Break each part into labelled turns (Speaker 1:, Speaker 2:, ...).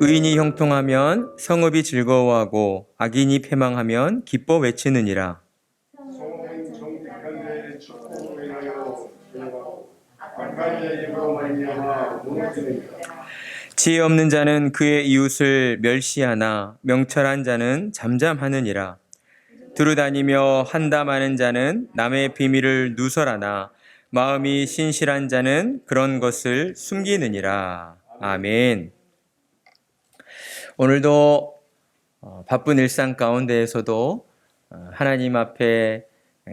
Speaker 1: 의인이 형통하면 성읍이 즐거워하고 악인이 패망하면 기뻐 외치느니라.
Speaker 2: 성은 정직한 자의 축복을 인하여 조용하고 악한 자의 입으로 말미암아 무너지느니라.
Speaker 1: 지혜 없는 자는 그의 이웃을 멸시하나 명철한 자는 잠잠하느니라. 두루다니며 한담하는 자는 남의 비밀을 누설하나 마음이 신실한 자는 그런 것을 숨기느니라. 아멘. 오늘도 바쁜 일상 가운데에서도 하나님 앞에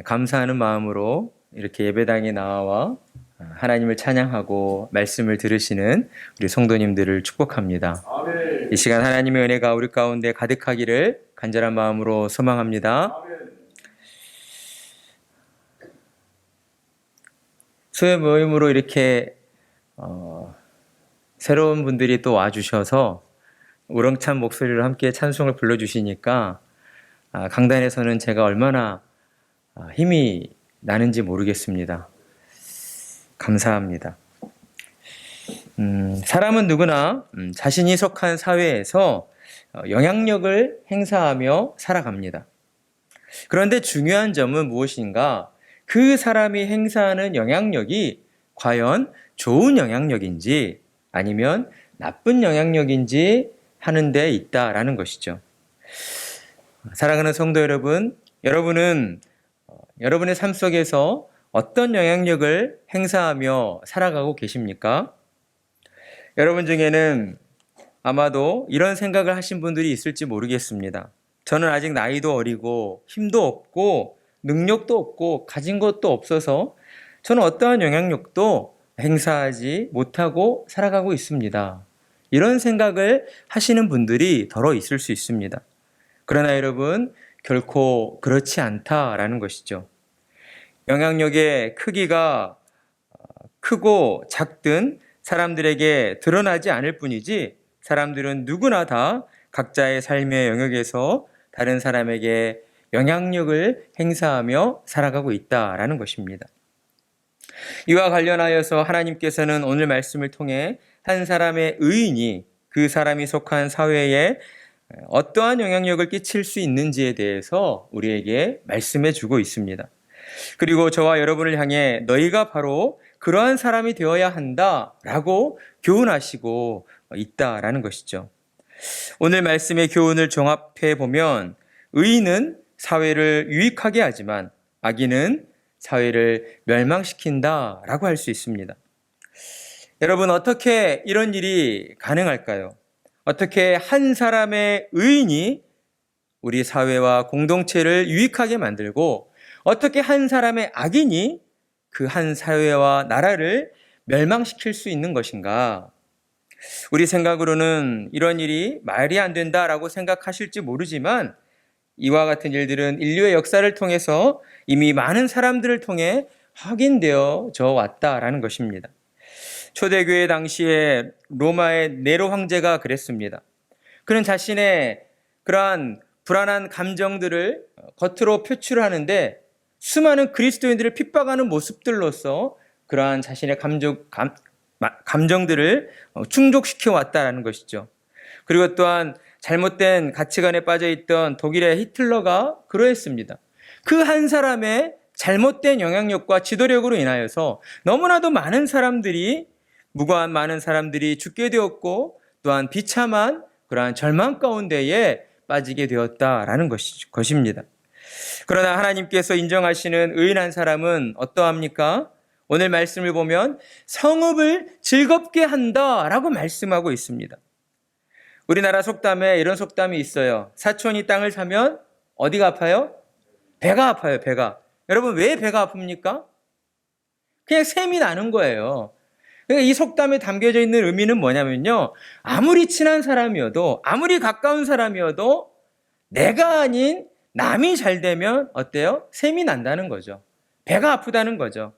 Speaker 1: 감사하는 마음으로 이렇게 예배당에 나와 하나님을 찬양하고 말씀을 들으시는 우리 성도님들을 축복합니다.
Speaker 2: 아멘.
Speaker 1: 이 시간 하나님의 은혜가 우리 가운데 가득하기를 간절한 마음으로 소망합니다.
Speaker 2: 아멘.
Speaker 1: 수요 모임으로 이렇게 새로운 분들이 또 와주셔서 우렁찬 목소리로 함께 찬송을 불러주시니까 강단에서는 제가 얼마나 힘이 나는지 모르겠습니다. 감사합니다. 사람은 누구나 자신이 속한 사회에서 영향력을 행사하며 살아갑니다. 그런데 중요한 점은 무엇인가? 그 사람이 행사하는 영향력이 과연 좋은 영향력인지 아니면 나쁜 영향력인지 하는 데 있다라는 것이죠. 사랑하는 성도 여러분, 여러분은 여러분의 삶 속에서 어떤 영향력을 행사하며 살아가고 계십니까? 여러분 중에는 아마도 이런 생각을 하신 분들이 있을지 모르겠습니다. 저는 아직 나이도 어리고 힘도 없고 능력도 없고 가진 것도 없어서 저는 어떠한 영향력도 행사하지 못하고 살아가고 있습니다. 이런 생각을 하시는 분들이 더러 있을 수 있습니다. 그러나 여러분, 결코 그렇지 않다라는 것이죠. 영향력의 크기가 크고 작든 사람들에게 드러나지 않을 뿐이지 사람들은 누구나 다 각자의 삶의 영역에서 다른 사람에게 영향력을 행사하며 살아가고 있다라는 것입니다. 이와 관련하여서 하나님께서는 오늘 말씀을 통해 한 사람의 의인이 그 사람이 속한 사회에 어떠한 영향력을 끼칠 수 있는지에 대해서 우리에게 말씀해 주고 있습니다. 그리고 저와 여러분을 향해 너희가 바로 그러한 사람이 되어야 한다라고 교훈하시고 있다라는 것이죠. 오늘 말씀의 교훈을 종합해 보면 의인은 사회를 유익하게 하지만 악인은 사회를 멸망시킨다라고 할 수 있습니다. 여러분, 어떻게 이런 일이 가능할까요? 어떻게 한 사람의 의인이 우리 사회와 공동체를 유익하게 만들고 어떻게 한 사람의 악인이 그 한 사회와 나라를 멸망시킬 수 있는 것인가? 우리 생각으로는 이런 일이 말이 안 된다라고 생각하실지 모르지만 이와 같은 일들은 인류의 역사를 통해서 이미 많은 사람들을 통해 확인되어져 왔다라는 것입니다. 초대교회 당시에 로마의 네로 황제가 그랬습니다. 그는 자신의 그러한 불안한 감정들을 겉으로 표출하는데 수많은 그리스도인들을 핍박하는 모습들로서 그러한 자신의 감정들을 충족시켜 왔다라는 것이죠. 그리고 또한 잘못된 가치관에 빠져있던 독일의 히틀러가 그러했습니다. 그 한 사람의 잘못된 영향력과 지도력으로 인하여서 너무나도 무고한 많은 사람들이 죽게 되었고 또한 비참한 그러한 절망 가운데에 빠지게 되었다라는 것입니다. 그러나 하나님께서 인정하시는 의인한 사람은 어떠합니까? 오늘 말씀을 보면 성읍을 즐겁게 한다라고 말씀하고 있습니다. 우리나라 속담에 이런 속담이 있어요. 사촌이 땅을 사면 어디가 아파요? 배가 아파요, 배가. 여러분, 왜 배가 아픕니까? 그냥 셈이 나는 거예요. 그러니까 이 속담에 담겨져 있는 의미는 뭐냐면요. 아무리 친한 사람이어도, 아무리 가까운 사람이어도 내가 아닌 남이 잘 되면 어때요? 셈이 난다는 거죠. 배가 아프다는 거죠.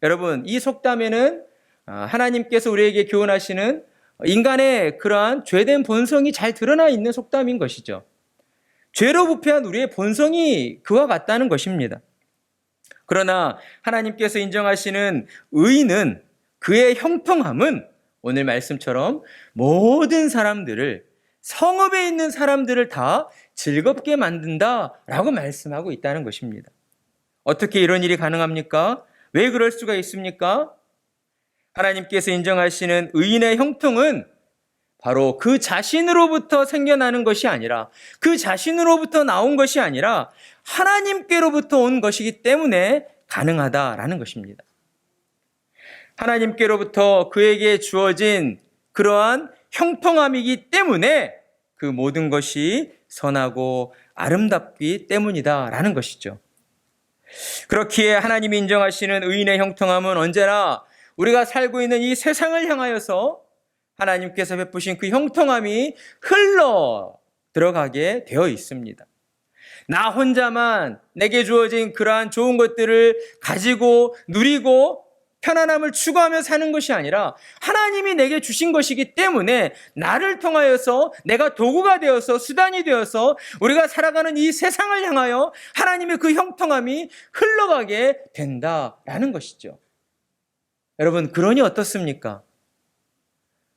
Speaker 1: 여러분, 이 속담에는 하나님께서 우리에게 교훈하시는 인간의 그러한 죄된 본성이 잘 드러나 있는 속담인 것이죠. 죄로 부패한 우리의 본성이 그와 같다는 것입니다. 그러나 하나님께서 인정하시는 의인은 그의 형통함은 오늘 말씀처럼 모든 사람들을, 성읍에 있는 사람들을 다 즐겁게 만든다라고 말씀하고 있다는 것입니다. 어떻게 이런 일이 가능합니까? 왜 그럴 수가 있습니까? 하나님께서 인정하시는 의인의 형통은 바로 그 자신으로부터 생겨나는 것이 아니라, 그 자신으로부터 나온 것이 아니라 하나님께로부터 온 것이기 때문에 가능하다라는 것입니다. 하나님께로부터 그에게 주어진 그러한 형통함이기 때문에 그 모든 것이 선하고 아름답기 때문이다라는 것이죠. 그렇기에 하나님이 인정하시는 의인의 형통함은 언제나 우리가 살고 있는 이 세상을 향하여서 하나님께서 베푸신 그 형통함이 흘러 들어가게 되어 있습니다. 나 혼자만 내게 주어진 그러한 좋은 것들을 가지고 누리고 편안함을 추구하며 사는 것이 아니라 하나님이 내게 주신 것이기 때문에 나를 통하여서 내가 도구가 되어서 수단이 되어서 우리가 살아가는 이 세상을 향하여 하나님의 그 형통함이 흘러가게 된다라는 것이죠. 여러분, 그러니 어떻습니까?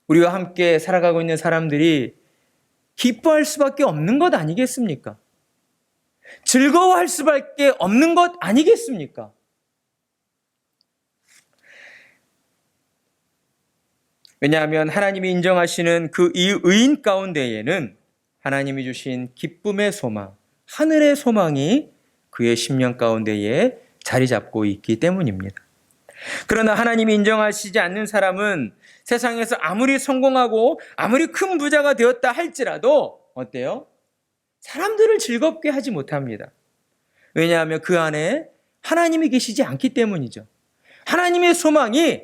Speaker 1: 우리와 함께 살아가고 있는 사람들이 기뻐할 수밖에 없는 것 아니겠습니까? 즐거워할 수밖에 없는 것 아니겠습니까? 왜냐하면 하나님이 인정하시는 그 이 의인 가운데에는 하나님이 주신 기쁨의 소망, 하늘의 소망이 그의 심령 가운데에 자리 잡고 있기 때문입니다. 그러나 하나님이 인정하시지 않는 사람은 세상에서 아무리 성공하고 아무리 큰 부자가 되었다 할지라도 어때요? 사람들을 즐겁게 하지 못합니다. 왜냐하면 그 안에 하나님이 계시지 않기 때문이죠. 하나님의 소망이,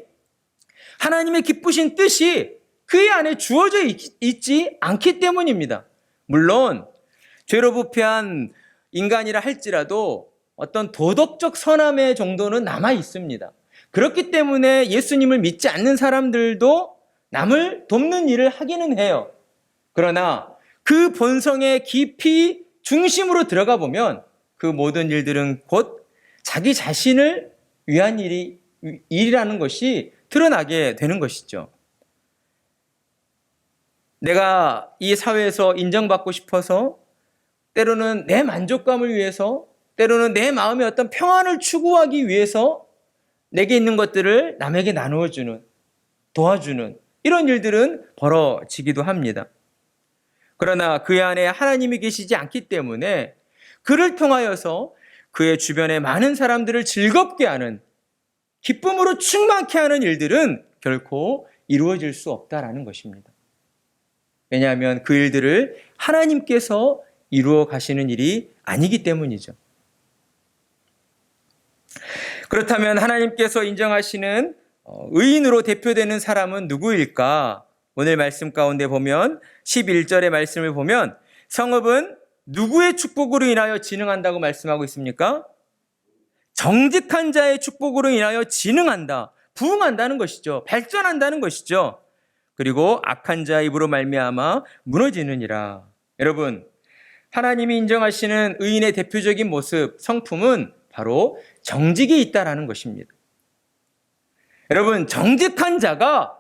Speaker 1: 하나님의 기쁘신 뜻이 그의 안에 주어져 있지 않기 때문입니다. 물론 죄로 부패한 인간이라 할지라도 어떤 도덕적 선함의 정도는 남아 있습니다. 그렇기 때문에 예수님을 믿지 않는 사람들도 남을 돕는 일을 하기는 해요. 그러나 그 본성의 깊이 중심으로 들어가 보면 그 모든 일들은 곧 자기 자신을 위한 일이라는 것이 드러나게 되는 것이죠. 내가 이 사회에서 인정받고 싶어서, 때로는 내 만족감을 위해서, 때로는 내 마음의 어떤 평안을 추구하기 위해서 내게 있는 것들을 남에게 나누어주는, 도와주는 이런 일들은 벌어지기도 합니다. 그러나 그 안에 하나님이 계시지 않기 때문에 그를 통하여서 그의 주변의 많은 사람들을 즐겁게 하는, 기쁨으로 충만케 하는 일들은 결코 이루어질 수 없다라는 것입니다. 왜냐하면 그 일들을 하나님께서 이루어 가시는 일이 아니기 때문이죠. 그렇다면 하나님께서 인정하시는 의인으로 대표되는 사람은 누구일까? 오늘 말씀 가운데 보면 11절의 말씀을 보면 성읍은 누구의 축복으로 인하여 진흥한다고 말씀하고 있습니까? 정직한 자의 축복으로 인하여 진흥한다, 부흥한다는 것이죠. 발전한다는 것이죠. 그리고 악한 자의 입으로 말미암아 무너지느니라. 여러분, 하나님이 인정하시는 의인의 대표적인 모습, 성품은 바로 정직이 있다라는 것입니다. 여러분, 정직한 자가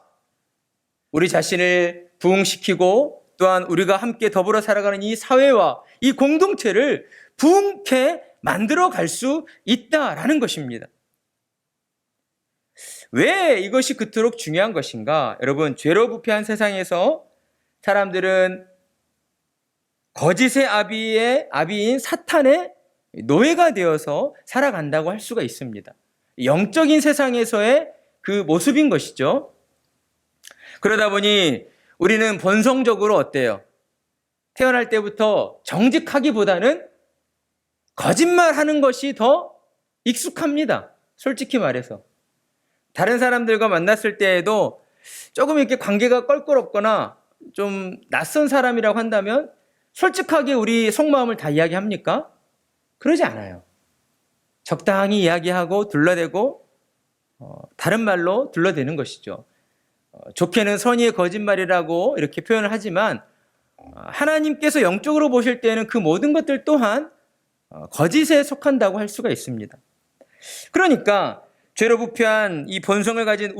Speaker 1: 우리 자신을 부흥시키고 또한 우리가 함께 더불어 살아가는 이 사회와 이 공동체를 부흥케 만들어 갈 수 있다라는 것입니다. 왜 이것이 그토록 중요한 것인가? 여러분, 죄로 부패한 세상에서 사람들은 거짓의 아비인 사탄의 노예가 되어서 살아간다고 할 수가 있습니다. 영적인 세상에서의 그 모습인 것이죠. 그러다 보니 우리는 본성적으로 어때요? 태어날 때부터 정직하기보다는 거짓말하는 것이 더 익숙합니다. 솔직히 말해서. 다른 사람들과 만났을 때에도 조금 이렇게 관계가 껄끄럽거나 좀 낯선 사람이라고 한다면 솔직하게 우리 속마음을 다 이야기합니까? 그러지 않아요. 적당히 이야기하고 둘러대고 다른 말로 둘러대는 것이죠. 좋게는 선의의 거짓말이라고 이렇게 표현을 하지만 하나님께서 영적으로 보실 때는 그 모든 것들 또한 거짓에 속한다고 할 수가 있습니다. 그러니까 죄로 부패한 이 본성을 가진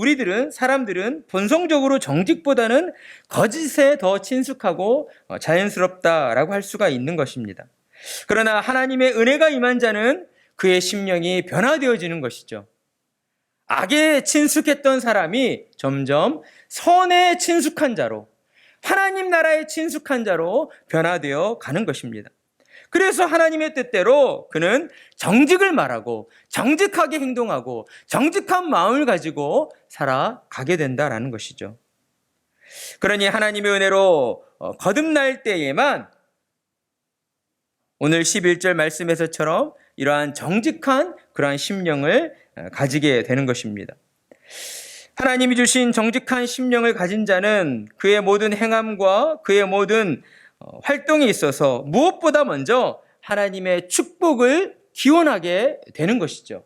Speaker 1: 사람들은 본성적으로 정직보다는 거짓에 더 친숙하고 자연스럽다라고 할 수가 있는 것입니다. 그러나 하나님의 은혜가 임한 자는 그의 심령이 변화되어지는 것이죠. 악에 친숙했던 사람이 점점 선에 친숙한 자로, 하나님 나라에 친숙한 자로 변화되어 가는 것입니다. 그래서 하나님의 뜻대로 그는 정직을 말하고 정직하게 행동하고 정직한 마음을 가지고 살아가게 된다라는 것이죠. 그러니 하나님의 은혜로 거듭날 때에만 오늘 11절 말씀에서처럼 이러한 정직한 그러한 심령을 가지게 되는 것입니다. 하나님이 주신 정직한 심령을 가진 자는 그의 모든 행함과 그의 모든 활동에 있어서 무엇보다 먼저 하나님의 축복을 기원하게 되는 것이죠.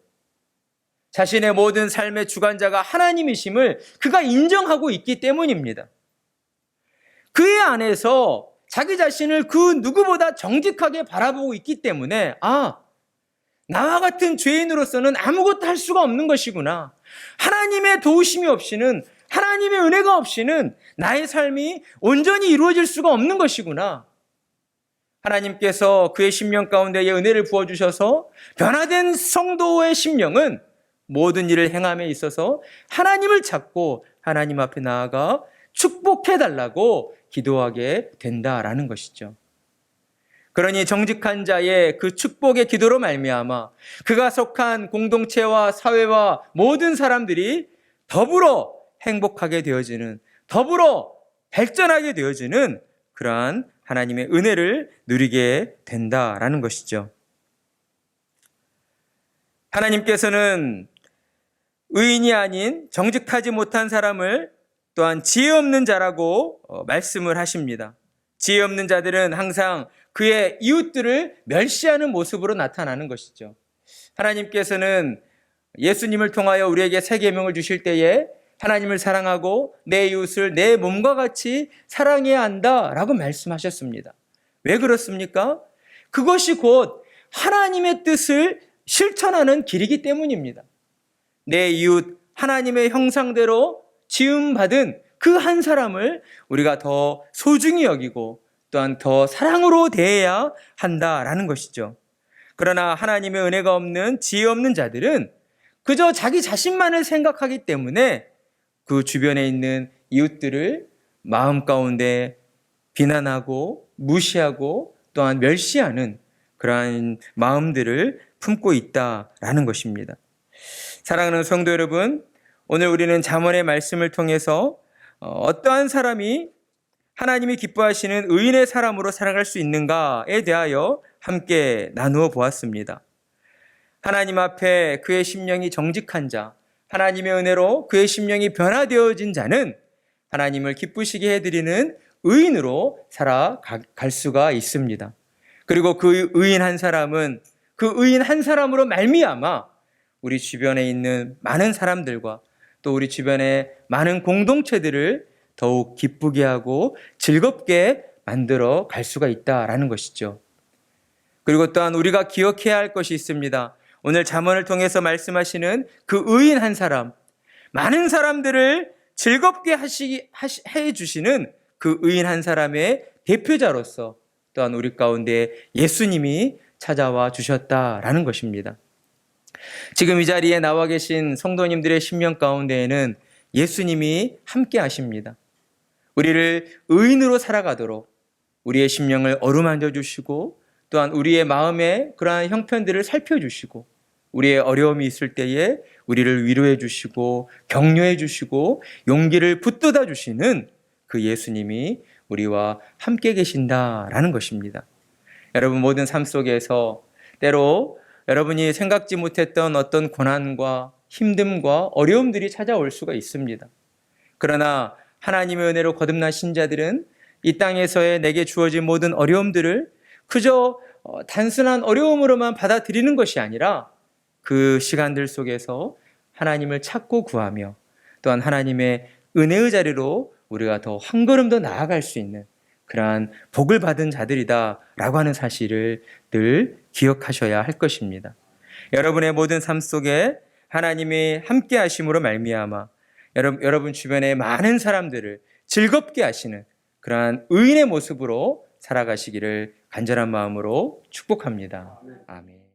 Speaker 1: 자신의 모든 삶의 주관자가 하나님이심을 그가 인정하고 있기 때문입니다. 그의 안에서 자기 자신을 그 누구보다 정직하게 바라보고 있기 때문에 나와 같은 죄인으로서는 아무것도 할 수가 없는 것이구나. 하나님의 도우심이 없이는, 하나님의 은혜가 없이는 나의 삶이 온전히 이루어질 수가 없는 것이구나. 하나님께서 그의 심령 가운데에 은혜를 부어주셔서 변화된 성도의 심령은 모든 일을 행함에 있어서 하나님을 찾고 하나님 앞에 나아가 축복해달라고 기도하게 된다라는 것이죠. 그러니 정직한 자의 그 축복의 기도로 말미암아 그가 속한 공동체와 사회와 모든 사람들이 더불어 행복하게 되어지는, 더불어 발전하게 되어지는 그러한 하나님의 은혜를 누리게 된다라는 것이죠. 하나님께서는 의인이 아닌 정직하지 못한 사람을 또한 지혜 없는 자라고 말씀을 하십니다. 지혜 없는 자들은 항상 그의 이웃들을 멸시하는 모습으로 나타나는 것이죠. 하나님께서는 예수님을 통하여 우리에게 새 계명을 주실 때에 하나님을 사랑하고 내 이웃을 내 몸과 같이 사랑해야 한다라고 말씀하셨습니다. 왜 그렇습니까? 그것이 곧 하나님의 뜻을 실천하는 길이기 때문입니다. 내 이웃 하나님의 형상대로 지음받은 그 한 사람을 우리가 더 소중히 여기고 또한 더 사랑으로 대해야 한다라는 것이죠. 그러나 하나님의 은혜가 없는 지혜 없는 자들은 그저 자기 자신만을 생각하기 때문에 그 주변에 있는 이웃들을 마음 가운데 비난하고 무시하고 또한 멸시하는 그러한 마음들을 품고 있다라는 것입니다. 사랑하는 성도 여러분, 오늘 우리는 잠언의 말씀을 통해서 어떠한 사람이 하나님이 기뻐하시는 의인의 사람으로 살아갈 수 있는가에 대하여 함께 나누어 보았습니다. 하나님 앞에 그의 심령이 정직한 자, 하나님의 은혜로 그의 심령이 변화되어진 자는 하나님을 기쁘시게 해드리는 의인으로 살아갈 수가 있습니다. 그리고 그 의인 한 사람은 그 의인 한 사람으로 말미암아 우리 주변에 있는 많은 사람들과 또 우리 주변의 많은 공동체들을 더욱 기쁘게 하고 즐겁게 만들어 갈 수가 있다라는 것이죠. 그리고 또한 우리가 기억해야 할 것이 있습니다. 오늘 잠언을 통해서 말씀하시는 그 의인 한 사람, 많은 사람들을 즐겁게 해주시는 그 의인 한 사람의 대표자로서 또한 우리 가운데 예수님이 찾아와 주셨다라는 것입니다. 지금 이 자리에 나와 계신 성도님들의 심령 가운데에는 예수님이 함께 하십니다. 우리를 의인으로 살아가도록 우리의 심령을 어루만져 주시고 또한 우리의 마음의 그러한 형편들을 살펴주시고 우리의 어려움이 있을 때에 우리를 위로해 주시고 격려해 주시고 용기를 붙돋아 주시는 그 예수님이 우리와 함께 계신다라는 것입니다. 여러분 모든 삶 속에서 때로 여러분이 생각지 못했던 어떤 고난과 힘듦과 어려움들이 찾아올 수가 있습니다. 그러나 하나님의 은혜로 거듭난 신자들은 이 땅에서의 내게 주어진 모든 어려움들을 그저 단순한 어려움으로만 받아들이는 것이 아니라 그 시간들 속에서 하나님을 찾고 구하며 또한 하나님의 은혜의 자리로 우리가 더 한 걸음 더 나아갈 수 있는 그러한 복을 받은 자들이다라고 하는 사실을 늘 기억하셔야 할 것입니다. 여러분의 모든 삶 속에 하나님의 함께 하심으로 말미암아 여러분 주변의 많은 사람들을 즐겁게 하시는 그러한 의인의 모습으로 살아가시기를 간절한 마음으로 축복합니다. 아멘.